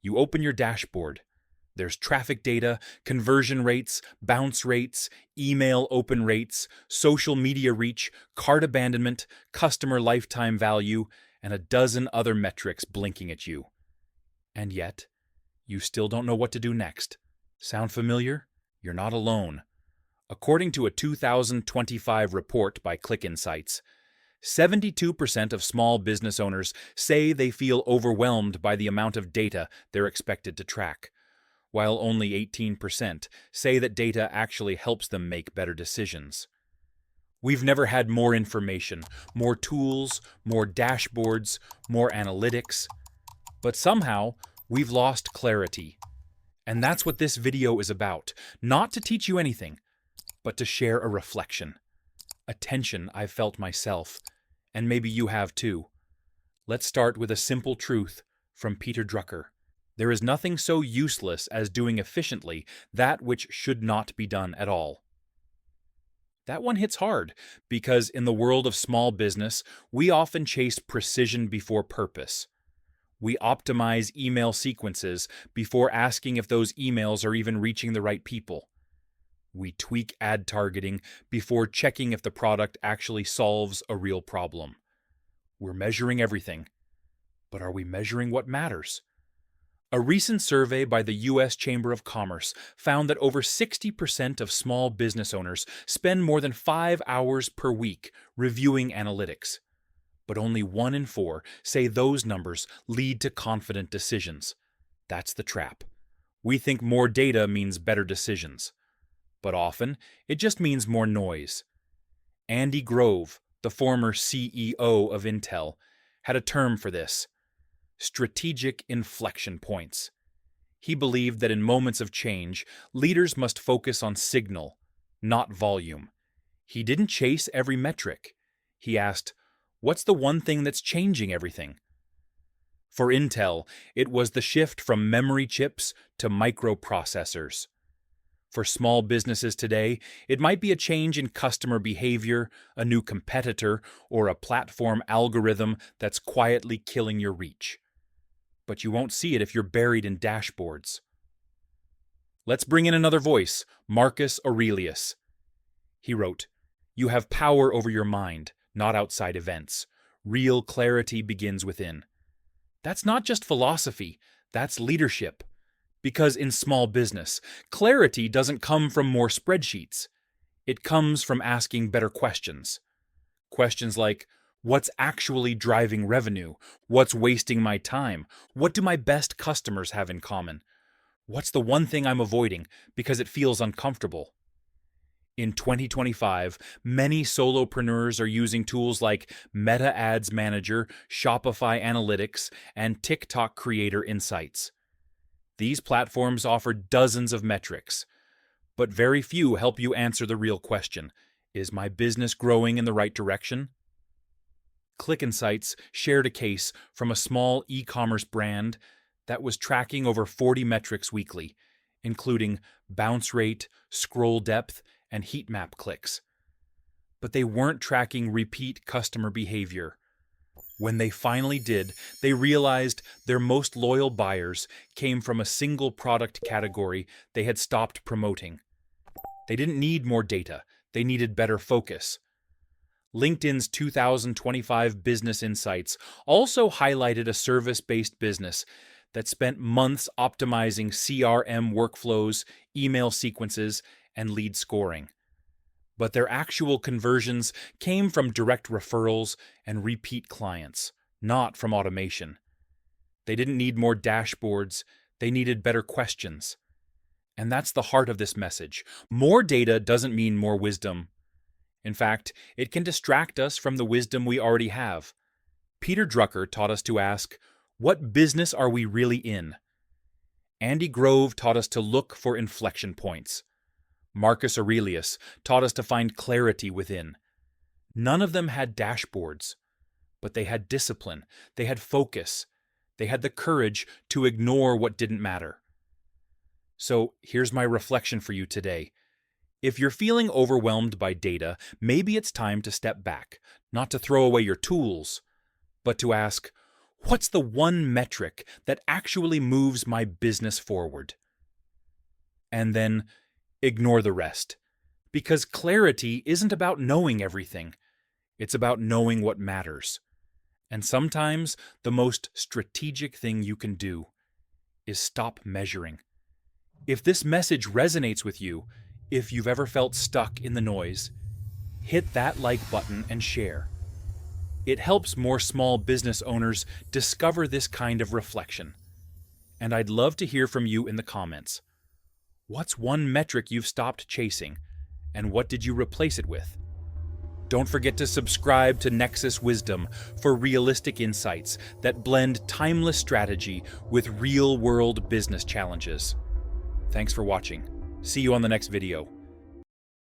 You open your dashboard. There's traffic data, conversion rates, bounce rates, email open rates, social media reach, cart abandonment, customer lifetime value, and a dozen other metrics blinking at you. And yet, you still don't know what to do next. Sound familiar? You're not alone. According to a 2025 report by Click Insights, 72% of small business owners say they feel overwhelmed by the amount of data they're expected to track, while only 18% say that data actually helps them make better decisions. We've never had more information, more tools, more dashboards, more analytics, but somehow we've lost clarity. And that's what this video is about, not to teach you anything, but to share a reflection, a tension I've felt myself, and maybe you have too. Let's start with a simple truth from Peter Drucker. There is nothing so useless as doing efficiently that which should not be done at all. That one hits hard, because in the world of small business, we often chase precision before purpose. We optimize email sequences before asking if those emails are even reaching the right people. We tweak ad targeting before checking if the product actually solves a real problem. We're measuring everything, but are we measuring what matters? A recent survey by the U.S. Chamber of Commerce found that over 60% of small business owners spend more than 5 hours per week reviewing analytics. But only 1 in 4 say those numbers lead to confident decisions. That's the trap. We think more data means better decisions. But often, it just means more noise. Andy Grove, the former CEO of Intel, had a term for this: strategic inflection points. He believed that in moments of change, leaders must focus on signal, not volume. He didn't chase every metric. He asked, what's the one thing that's changing everything? For Intel, it was the shift from memory chips to microprocessors. For small businesses today, it might be a change in customer behavior, a new competitor, or a platform algorithm that's quietly killing your reach. But you won't see it if you're buried in dashboards. Let's bring in another voice, Marcus Aurelius. He wrote, "You have power over your mind, not outside events. Real clarity begins within." That's not just philosophy, that's leadership. Because in small business, clarity doesn't come from more spreadsheets. It comes from asking better questions. Questions like, what's actually driving revenue? What's wasting my time? What do my best customers have in common? What's the one thing I'm avoiding because it feels uncomfortable? In 2025, many solopreneurs are using tools like Meta Ads Manager, Shopify Analytics, and TikTok Creator Insights. These platforms offer dozens of metrics, but very few help you answer the real question: is my business growing in the right direction? Click Insights shared a case from a small e-commerce brand that was tracking over 40 metrics weekly, including bounce rate, scroll depth, and heat map clicks. But they weren't tracking repeat customer behavior. When they finally did, they realized their most loyal buyers came from a single product category they had stopped promoting. They didn't need more data, they needed better focus. LinkedIn's 2025 Business Insights also highlighted a service-based business that spent months optimizing CRM workflows, email sequences, and lead scoring. But their actual conversions came from direct referrals and repeat clients, not from automation. They didn't need more dashboards, they needed better questions. And that's the heart of this message. More data doesn't mean more wisdom. In fact, it can distract us from the wisdom we already have. Peter Drucker taught us to ask, what business are we really in? Andy Grove taught us to look for inflection points. Marcus Aurelius taught us to find clarity within. None of them had dashboards, but they had discipline, they had focus, they had the courage to ignore what didn't matter. So here's my reflection for you today. If you're feeling overwhelmed by data, maybe it's time to step back, not to throw away your tools, but to ask, What's the one metric that actually moves my business forward? And then ignore the rest. Because clarity isn't about knowing everything. It's about knowing what matters. And sometimes the most strategic thing you can do is stop measuring. If this message resonates with you, if you've ever felt stuck in the noise, hit that like button and share. It helps more small business owners discover this kind of reflection. And I'd love to hear from you in the comments. What's one metric you've stopped chasing, and what did you replace it with? Don't forget to subscribe to Nexus Wisdom for realistic insights that blend timeless strategy with real-world business challenges. Thanks for watching. See you on the next video.